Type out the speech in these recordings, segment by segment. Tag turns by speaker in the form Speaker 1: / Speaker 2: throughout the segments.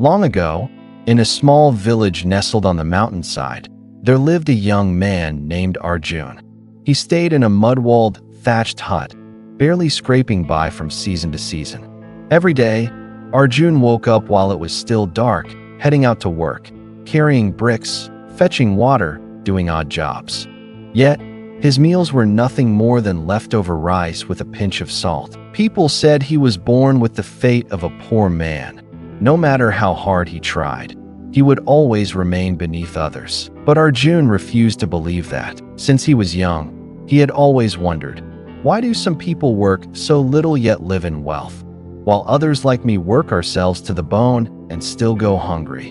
Speaker 1: Long ago, in a small village nestled on the mountainside, there lived a young man named Arjun. He stayed in a mud-walled, thatched hut, barely scraping by from season to season. Every day, Arjun woke up while it was still dark, heading out to work, carrying bricks, fetching water, doing odd jobs. Yet, his meals were nothing more than leftover rice with a pinch of salt. People said he was born with the fate of a poor man. No matter how hard he tried, he would always remain beneath others. But Arjun refused to believe that. Since he was young, he had always wondered, why do some people work so little yet live in wealth, while others like me work ourselves to the bone and still go hungry?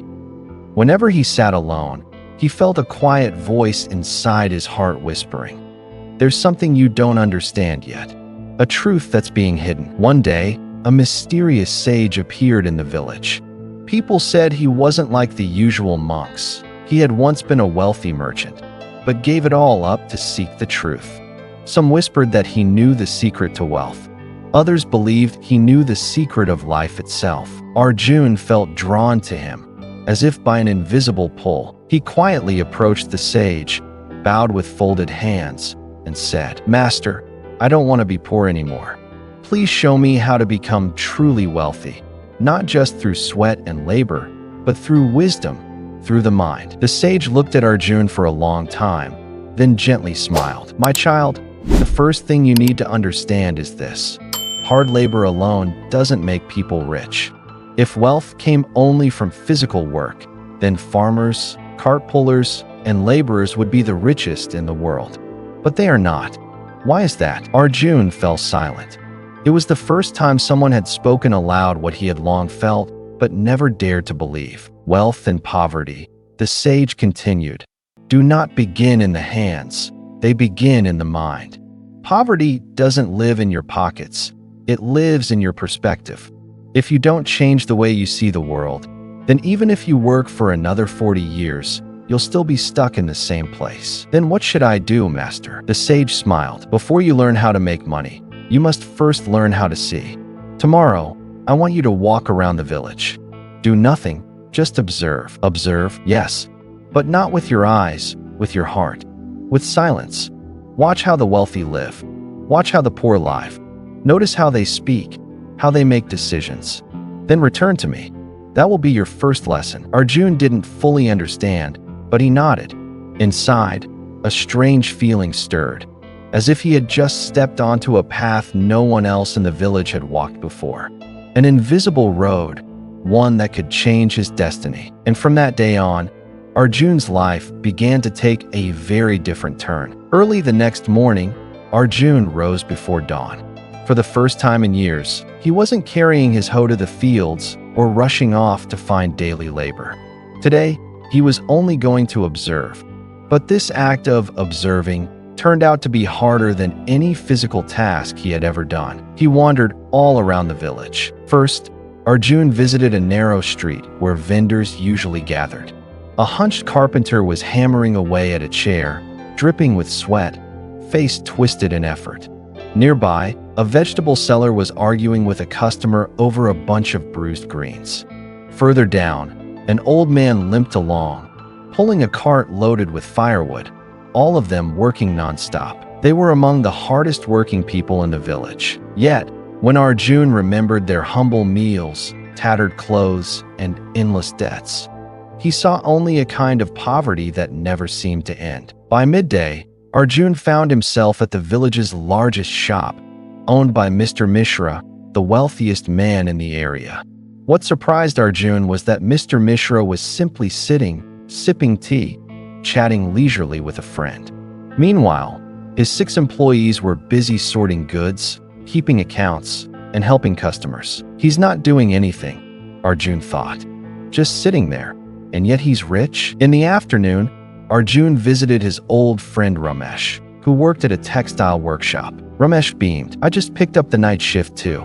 Speaker 1: Whenever he sat alone, he felt a quiet voice inside his heart whispering, "There's something you don't understand yet, a truth that's being hidden." One day, a mysterious sage appeared in the village. People said he wasn't like the usual monks. He had once been a wealthy merchant, but gave it all up to seek the truth. Some whispered that he knew the secret to wealth. Others believed he knew the secret of life itself. Arjun felt drawn to him, as if by an invisible pull. He quietly approached the sage, bowed with folded hands, and said, "Master, I don't want to be poor anymore. Please show me how to become truly wealthy, not just through sweat and labor, but through wisdom, through the mind." The sage looked at Arjun for a long time, then gently smiled. "My child, the first thing you need to understand is this. Hard labor alone doesn't make people rich. If wealth came only from physical work, then farmers, cart pullers, and laborers would be the richest in the world. But they are not. Why is that?" Arjun fell silent. It was the first time someone had spoken aloud what he had long felt, but never dared to believe. "Wealth and poverty," the sage continued, "do not begin in the hands. They begin in the mind. Poverty doesn't live in your pockets. It lives in your perspective. If you don't change the way you see the world, then even if you work for another 40 years, you'll still be stuck in the same place." "Then what should I do, master?" The sage smiled. "Before you learn how to make money, you must first learn how to see. Tomorrow, I want you to walk around the village. Do nothing, just observe." "Observe, yes, but not with your eyes, with your heart, with silence. Watch how the wealthy live. Watch how the poor live. Notice how they speak, how they make decisions. Then return to me. That will be your first lesson." Arjun didn't fully understand, but he nodded. Inside, a strange feeling stirred, as if he had just stepped onto a path no one else in the village had walked before. An invisible road, one that could change his destiny. And from that day on, Arjun's life began to take a very different turn. Early the next morning, Arjun rose before dawn. For the first time in years, he wasn't carrying his hoe to the fields or rushing off to find daily labor. Today, he was only going to observe. But this act of observing turned out to be harder than any physical task he had ever done. He wandered all around the village. First, Arjun visited a narrow street where vendors usually gathered. A hunched carpenter was hammering away at a chair, dripping with sweat, face twisted in effort. Nearby, a vegetable seller was arguing with a customer over a bunch of bruised greens. Further down, an old man limped along, pulling a cart loaded with firewood, all of them working nonstop. They were among the hardest working people in the village. Yet, when Arjun remembered their humble meals, tattered clothes, and endless debts, he saw only a kind of poverty that never seemed to end. By midday, Arjun found himself at the village's largest shop, owned by Mr. Mishra, the wealthiest man in the area. What surprised Arjun was that Mr. Mishra was simply sitting, sipping tea, chatting leisurely with a friend. Meanwhile, his 6 employees were busy sorting goods, keeping accounts, and helping customers. "He's not doing anything," Arjun thought. "Just sitting there, and yet he's rich?" In the afternoon, Arjun visited his old friend Ramesh, who worked at a textile workshop. Ramesh beamed. "I just picked up the night shift too.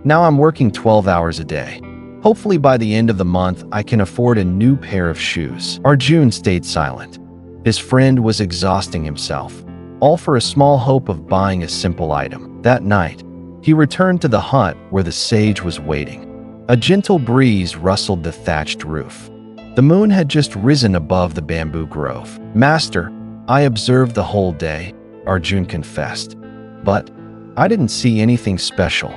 Speaker 1: Now I'm working 12 hours a day. Hopefully by the end of the month, I can afford a new pair of shoes." Arjun stayed silent. His friend was exhausting himself, all for a small hope of buying a simple item. That night, he returned to the hut where the sage was waiting. A gentle breeze rustled the thatched roof. The moon had just risen above the bamboo grove. "Master, I observed the whole day," Arjun confessed. "But I didn't see anything special.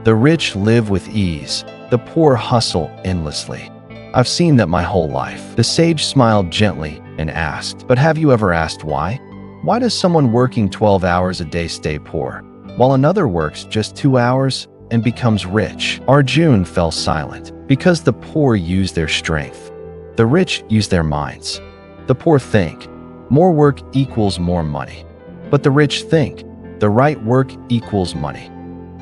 Speaker 1: The rich live with ease, the poor hustle endlessly. I've seen that my whole life." The sage smiled gently and asked, "But have you ever asked why? Why does someone working 12 hours a day stay poor, while another works just 2 hours and becomes rich?" Arjun fell silent. "Because the poor use their strength. The rich use their minds. The poor think, more work equals more money. But the rich think, the right work equals money.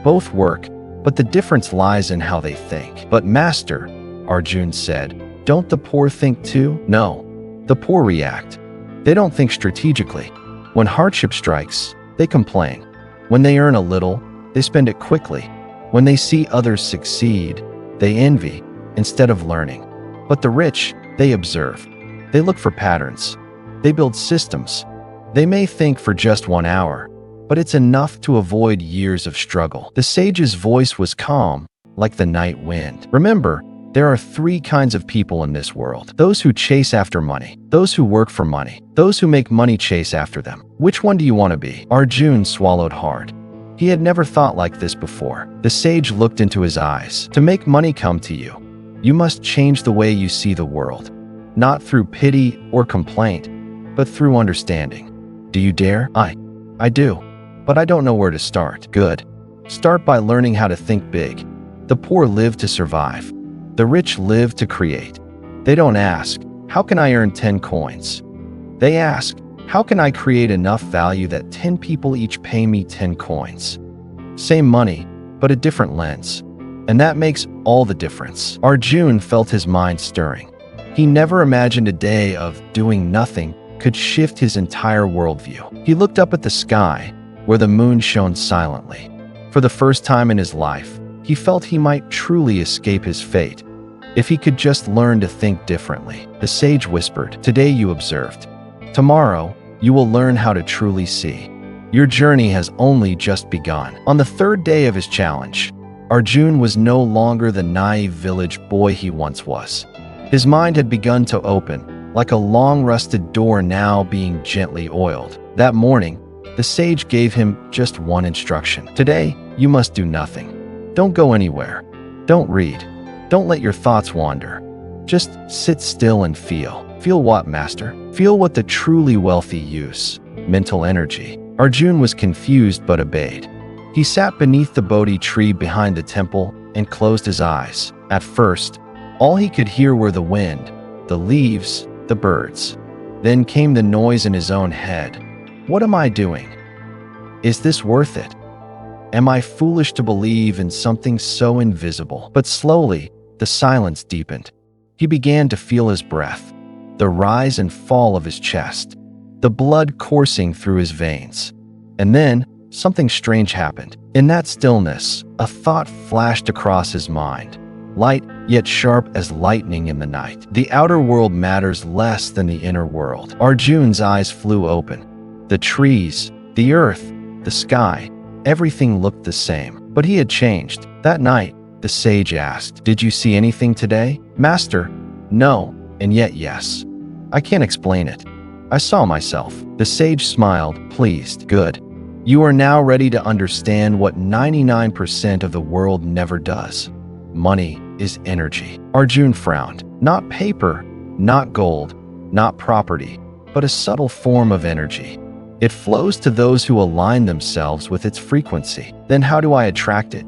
Speaker 1: Both work, but the difference lies in how they think." "But Master," Arjun said, "don't the poor think too?" "No, the poor react. They don't think strategically. When hardship strikes, they complain. When they earn a little, they spend it quickly. When they see others succeed, they envy instead of learning. But the rich, they observe. They look for patterns. They build systems. They may think for just 1 hour, but it's enough to avoid years of struggle." The sage's voice was calm, like the night wind. "Remember, there are 3 kinds of people in this world. Those who chase after money, those who work for money, those who make money chase after them. Which one do you want to be?" Arjun swallowed hard. He had never thought like this before. The sage looked into his eyes. "To make money come to you, you must change the way you see the world. Not through pity or complaint, but through understanding. Do you dare?" I do, but I don't know where to start." "Good. Start by learning how to think big. The poor live to survive. The rich live to create. They don't ask, 'How can I earn 10 coins?' They ask, 'How can I create enough value that 10 people each pay me 10 coins?' Same money, but a different lens. And that makes all the difference." Arjun felt his mind stirring. He never imagined a day of doing nothing could shift his entire worldview. He looked up at the sky, where the moon shone silently. For the first time in his life, he felt he might truly escape his fate, if he could just learn to think differently. The sage whispered, "Today you observed. Tomorrow, you will learn how to truly see. Your journey has only just begun." On the 3rd day of his challenge, Arjun was no longer the naive village boy he once was. His mind had begun to open, like a long-rusted door now being gently oiled. That morning, the sage gave him just one instruction. "Today, you must do nothing. Don't go anywhere. Don't read. Don't let your thoughts wander. Just sit still and feel." "Feel what, Master?" "Feel what the truly wealthy use. Mental energy." Arjun was confused but obeyed. He sat beneath the Bodhi tree behind the temple and closed his eyes. At first, all he could hear were the wind, the leaves, the birds. Then came the noise in his own head. "What am I doing? Is this worth it? Am I foolish to believe in something so invisible?" But slowly, the silence deepened. He began to feel his breath, the rise and fall of his chest, the blood coursing through his veins. And then, something strange happened. In that stillness, a thought flashed across his mind, light yet sharp as lightning in the night. The outer world matters less than the inner world. Arjun's eyes flew open. The trees, the earth, the sky, everything looked the same. But he had changed. That night, the sage asked, "Did you see anything today?" "Master, no, and yet yes. I can't explain it. I saw myself." The sage smiled, pleased. "Good. You are now ready to understand what 99% of the world never does. Money is energy." Arjun frowned. Not paper, not gold, not property, but a subtle form of energy. It flows to those who align themselves with its frequency. "Then how do I attract it?"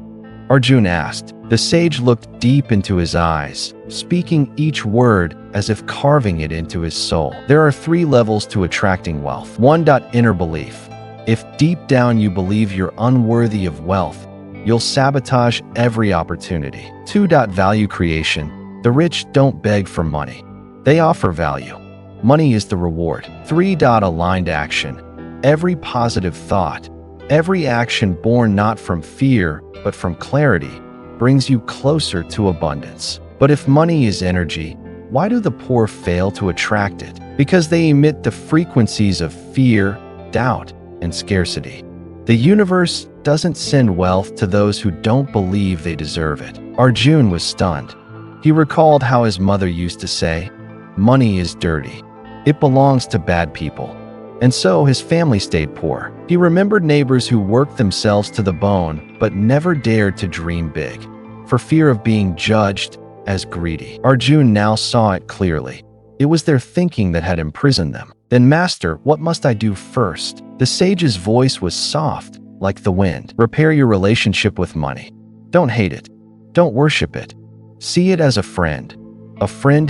Speaker 1: Arjun asked. The sage looked deep into his eyes, speaking each word as if carving it into his soul. "There are 3 levels to attracting wealth. 1. Inner belief. If deep down you believe you're unworthy of wealth, you'll sabotage every opportunity. 2. Value creation. The rich don't beg for money. They offer value. Money is the reward. 3. Aligned action. Every positive thought, every action born not from fear, but from clarity, brings you closer to abundance. But if money is energy, why do the poor fail to attract it? Because they emit the frequencies of fear, doubt, and scarcity. The universe doesn't send wealth to those who don't believe they deserve it." Arjun was stunned. He recalled how his mother used to say, "Money is dirty. It belongs to bad people." And so his family stayed poor. He remembered neighbors who worked themselves to the bone but never dared to dream big, for fear of being judged as greedy. Arjun now saw it clearly. It was their thinking that had imprisoned them. "Then, Master, what must I do first?" The sage's voice was soft, like the wind. "Repair your relationship with money. Don't hate it. Don't worship it. See it as a friend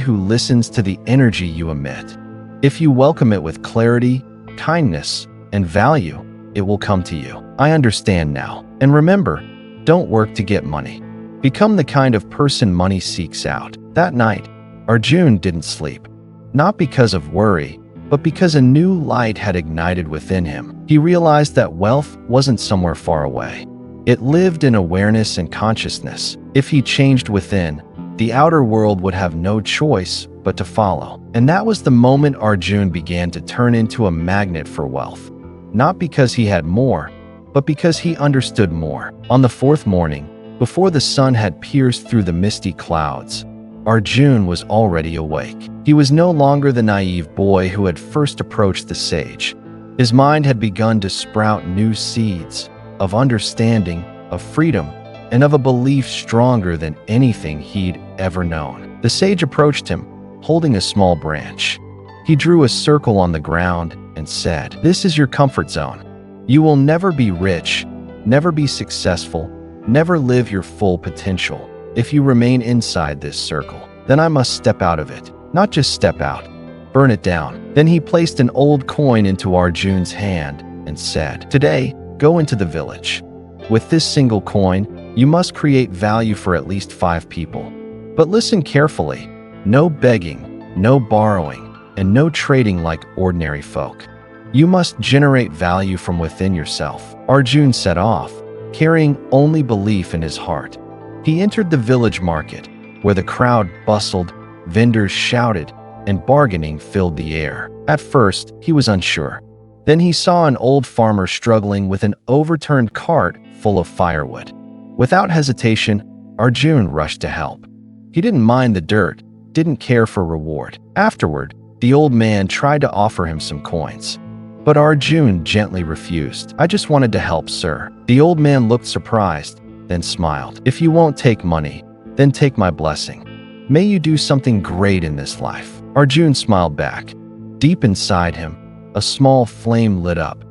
Speaker 1: who listens to the energy you emit. If you welcome it with clarity, kindness, and value, it will come to you. I understand now. And remember, don't work to get money. Become the kind of person money seeks out." That night, Arjun didn't sleep. Not because of worry, but because a new light had ignited within him. He realized that wealth wasn't somewhere far away. It lived in awareness and consciousness. If he changed within, the outer world would have no choice but to follow. And that was the moment Arjun began to turn into a magnet for wealth. Not because he had more, but because he understood more. On the fourth morning, before the sun had pierced through the misty clouds, Arjun was already awake. He was no longer the naive boy who had first approached the sage. His mind had begun to sprout new seeds of understanding, of freedom, and of a belief stronger than anything he'd ever known. The sage approached him, holding a small branch. He drew a circle on the ground and said, "This is your comfort zone. You will never be rich, never be successful, never live your full potential if you remain inside this circle. Then I must step out of it. Not just step out, burn it down." Then he placed an old coin into Arjun's hand and said, "Today, go into the village. With this single coin, you must create value for at least 5 people. But listen carefully. No begging, no borrowing, and no trading like ordinary folk. You must generate value from within yourself." Arjun set off, carrying only belief in his heart. He entered the village market, where the crowd bustled, vendors shouted, and bargaining filled the air. At first, he was unsure. Then he saw an old farmer struggling with an overturned cart full of firewood. Without hesitation, Arjun rushed to help. He didn't mind the dirt, didn't care for reward. Afterward, the old man tried to offer him some coins. But Arjun gently refused. "I just wanted to help, sir." The old man looked surprised, then smiled. "If you won't take money, then take my blessing. May you do something great in this life." Arjun smiled back. Deep inside him, a small flame lit up.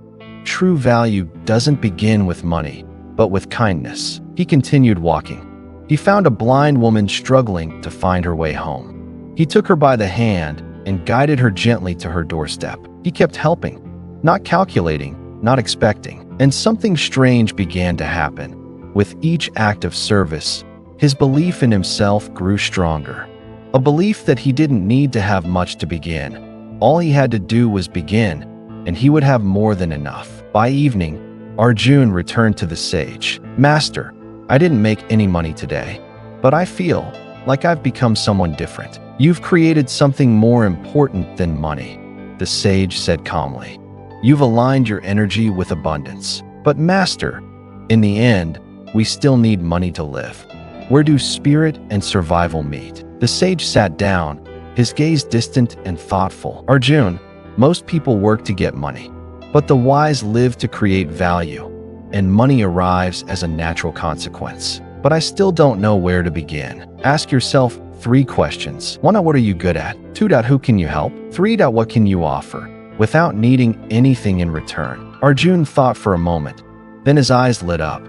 Speaker 1: True value doesn't begin with money, but with kindness. He continued walking. He found a blind woman struggling to find her way home. He took her by the hand and guided her gently to her doorstep. He kept helping, not calculating, not expecting. And something strange began to happen. With each act of service, his belief in himself grew stronger. A belief that he didn't need to have much to begin. All he had to do was begin, and he would have more than enough. By evening, Arjun returned to the sage. "Master, I didn't make any money today, but I feel like I've become someone different." "You've created something more important than money," the sage said calmly. "You've aligned your energy with abundance. But Master, in the end, we still need money to live. Where do spirit and survival meet?" The sage sat down, his gaze distant and thoughtful. "Arjun, most people work to get money, but the wise live to create value, and money arrives as a natural consequence. But I still don't know where to begin. Ask yourself 3 questions. 1. What are you good at? 2. Who can you help? 3. What can you offer without needing anything in return?" Arjun thought for a moment. Then his eyes lit up.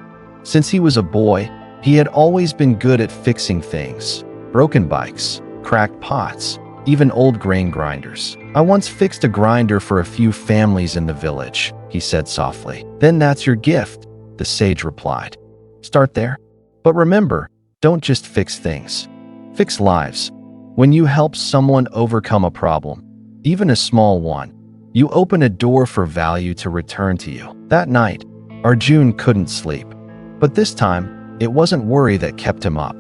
Speaker 1: Since he was a boy, he had always been good at fixing things. Broken bikes, cracked pots, even old grain grinders. "I once fixed a grinder for a few families in the village," he said softly. "Then that's your gift," the sage replied. "Start there. But remember, don't just fix things. Fix lives. When you help someone overcome a problem, even a small one, you open a door for value to return to you." That night, Arjun couldn't sleep. But this time, it wasn't worry that kept him up.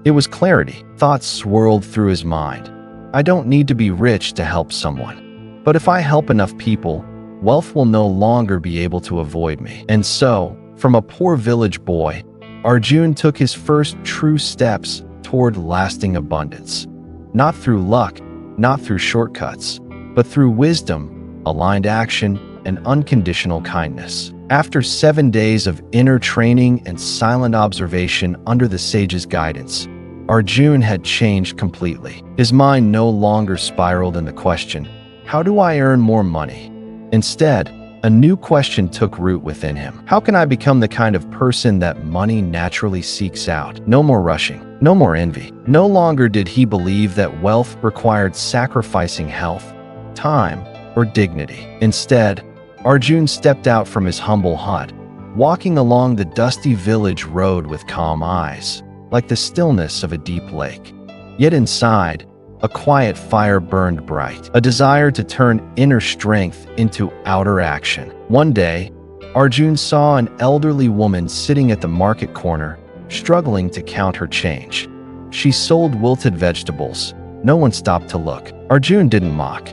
Speaker 1: It was clarity. Thoughts swirled through his mind. "I don't need to be rich to help someone. But if I help enough people, wealth will no longer be able to avoid me." And so, from a poor village boy, Arjun took his first true steps toward lasting abundance. Not through luck, not through shortcuts, but through wisdom, aligned action, and unconditional kindness. After 7 days of inner training and silent observation under the sage's guidance, Arjun had changed completely. His mind no longer spiraled in the question, "How do I earn more money?" Instead, a new question took root within him. How can I become the kind of person that money naturally seeks out? No more rushing, no more envy. No longer did he believe that wealth required sacrificing health, time, or dignity. Instead, Arjun stepped out from his humble hut, walking along the dusty village road with calm eyes, like the stillness of a deep lake. Yet inside, a quiet fire burned bright, a desire to turn inner strength into outer action. One day, Arjun saw an elderly woman sitting at the market corner, struggling to count her change. She sold wilted vegetables. No one stopped to look. Arjun didn't mock.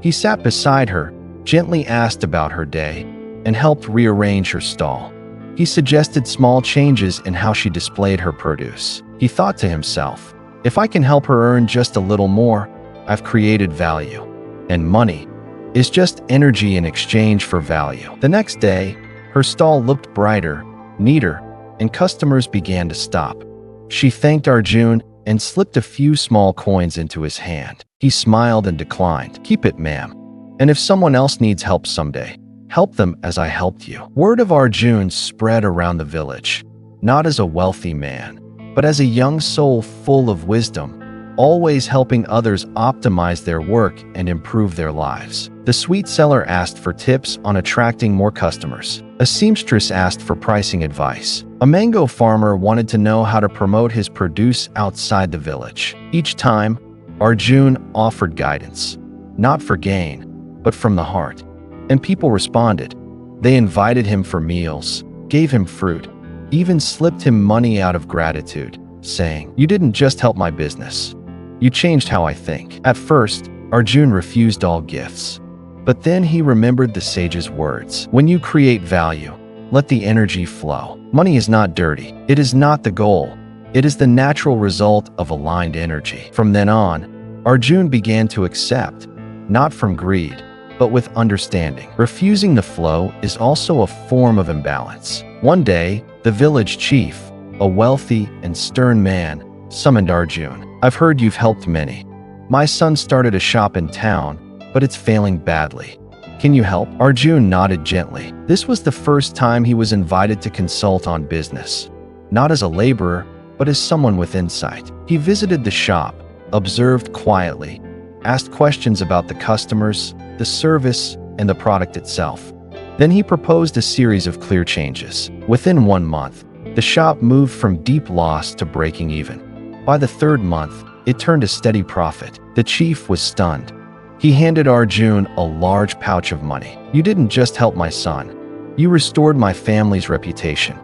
Speaker 1: He sat beside her, gently asked about her day, and helped rearrange her stall. He suggested small changes in how she displayed her produce. He thought to himself, if I can help her earn just a little more, I've created value. And money is just energy in exchange for value. The next day, her stall looked brighter, neater, and customers began to stop. She thanked Arjun and slipped a few small coins into his hand. He smiled and declined. "Keep it, ma'am. And if someone else needs help someday, help them as I helped you." Word of Arjun spread around the village, not as a wealthy man, but as a young soul full of wisdom, always helping others optimize their work and improve their lives. The sweet seller asked for tips on attracting more customers. A seamstress asked for pricing advice. A mango farmer wanted to know how to promote his produce outside the village. Each time, Arjun offered guidance, not for gain, but from the heart. And people responded. They invited him for meals, gave him fruit, even slipped him money out of gratitude, saying, "You didn't just help my business. You changed how I think." At first, Arjun refused all gifts. But then he remembered the sage's words. When you create value, let the energy flow. Money is not dirty. It is not the goal. It is the natural result of aligned energy. From then on, Arjun began to accept, not from greed, but with understanding. Refusing the flow is also a form of imbalance. One day, the village chief, a wealthy and stern man, summoned Arjun. "I've heard you've helped many. My son started a shop in town, but it's failing badly. Can you help?" Arjun nodded gently. This was the first time he was invited to consult on business, not as a laborer, but as someone with insight. He visited the shop, observed quietly, asked questions about the customers, the service, and the product itself. Then he proposed a series of clear changes. Within 1 month, the shop moved from deep loss to breaking even. By the 3rd month, it turned a steady profit. The chief was stunned. He handed Arjun a large pouch of money. "You didn't just help my son. You restored my family's reputation.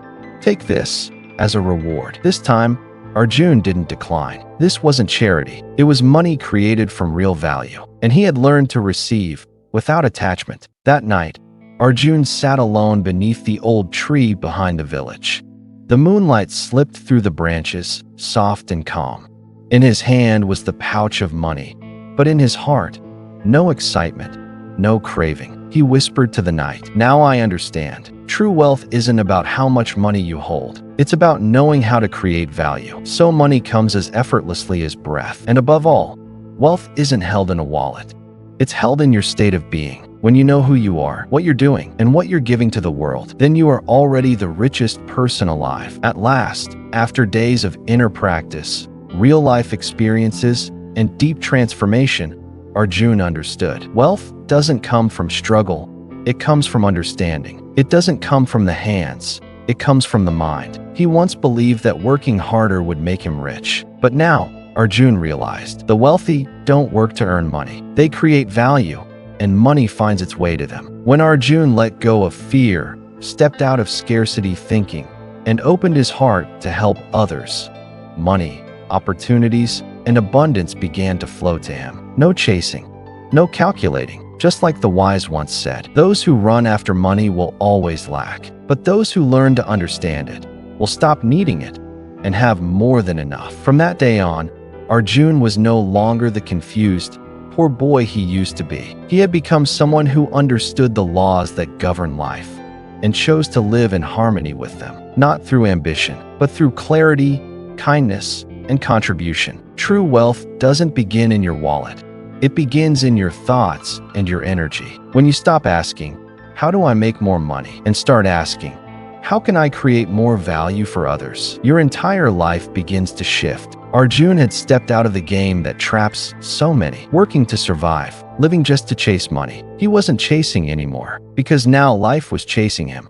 Speaker 1: Take this as a reward." This time, Arjun didn't decline. This wasn't charity. It was money created from real value. And he had learned to receive without attachment. That night, Arjun sat alone beneath the old tree behind the village. The moonlight slipped through the branches, soft and calm. In his hand was the pouch of money, but in his heart, no excitement, no craving. He whispered to the night, "Now I understand. True wealth isn't about how much money you hold. It's about knowing how to create value. So money comes as effortlessly as breath. And above all, wealth isn't held in a wallet. It's held in your state of being. When you know who you are, what you're doing, and what you're giving to the world, then you are already the richest person alive." At last, after days of inner practice, real-life experiences, and deep transformation, Arjun understood. Wealth doesn't come from struggle. It comes from understanding. It doesn't come from the hands. It comes from the mind. He once believed that working harder would make him rich. But now, Arjun realized, the wealthy don't work to earn money. They create value, and money finds its way to them. When Arjun let go of fear, stepped out of scarcity thinking, and opened his heart to help others, money, opportunities, and abundance began to flow to him. No chasing, no calculating. Just like the wise once said, those who run after money will always lack, but those who learn to understand it will stop needing it and have more than enough. From that day on, Arjun was no longer the confused, poor boy he used to be. He had become someone who understood the laws that govern life and chose to live in harmony with them, not through ambition, but through clarity, kindness, and contribution. True wealth doesn't begin in your wallet. It begins in your thoughts and your energy. When you stop asking, "How do I make more money?" and start asking, "How can I create more value for others?" your entire life begins to shift. Arjun had stepped out of the game that traps so many, working to survive, living just to chase money. He wasn't chasing anymore, because now life was chasing him.